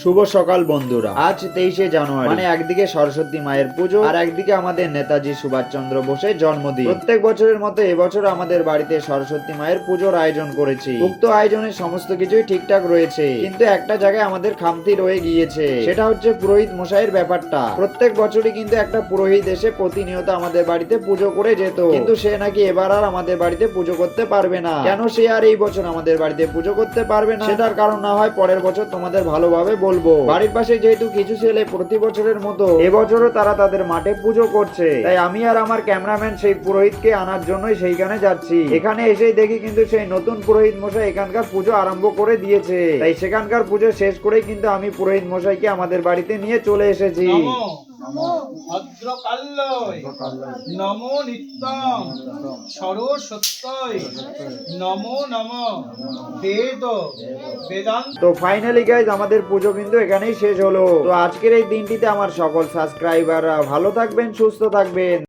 শুভ সকাল বন্ধুরা। আজ 23শে জানুয়ারি, মানে একদিকে সরস্বতী মায়ের পুজো আর একদিকে আমাদের নেতাজি সুভাষচন্দ্র বোসের জন্মদিন। প্রত্যেক বছরের মতো এবছর আমাদের বাড়িতে সরস্বতী মায়ের পুজোর আয়োজন করেছি। উক্ত আয়োজনের সমস্ত কিছুই ঠিকঠাক রয়েছে, কিন্তু একটা জায়গায় আমাদের খামতি রয়ে গিয়েছে, সেটা হচ্ছে পুরোহিত মশাইয়ের ব্যাপারটা। প্রত্যেক বছরই কিন্তু একটা পুরোহিত এসে প্রতিনিয়ত আমাদের বাড়িতে পুজো করে যেত, কিন্তু সে নাকি এবার আর আমাদের বাড়িতে পুজো করতে পারবে না। কেন সে আর এই বছর আমাদের বাড়িতে পুজো করতে পারবে না, সেটার কারণ না হয় পরের বছর তোমাদের ভালোভাবে বলবো। বাড়ির পাশে যেহেতু কিছু ছেলে প্রতি বছরের মতো এবছরও তারা তাদের মাঠে পুজো করছে, তাই আমি আর আমার ক্যামেরাম্যান সেই পুরোহিতকে আনার জন্যই সেইখানে যাচ্ছি। এখানে এসেই দেখি কিন্তু সেই নতুন পুরোহিত মশাই এখানকার পুজো আরম্ভ করে দিয়েছে, তাই সেখানকার পুজো শেষ করেই কিন্তু আমি পুরোহিত মশাইকে আমাদের বাড়িতে নিয়ে চলে এসেছি। ভদ্রকাল্যয় নমো নিত্যং সরস্বত্যয় নমো নমঃ বেদ বেদান্ত। তো ফাইনালি গাইজ আমাদের পুজো কিন্তু এখানেই শেষ হলো। তো আজকের এই দিনটিতে আমার সকল সাবস্ক্রাইবাররা ভালো থাকবেন, সুস্থ থাকবেন।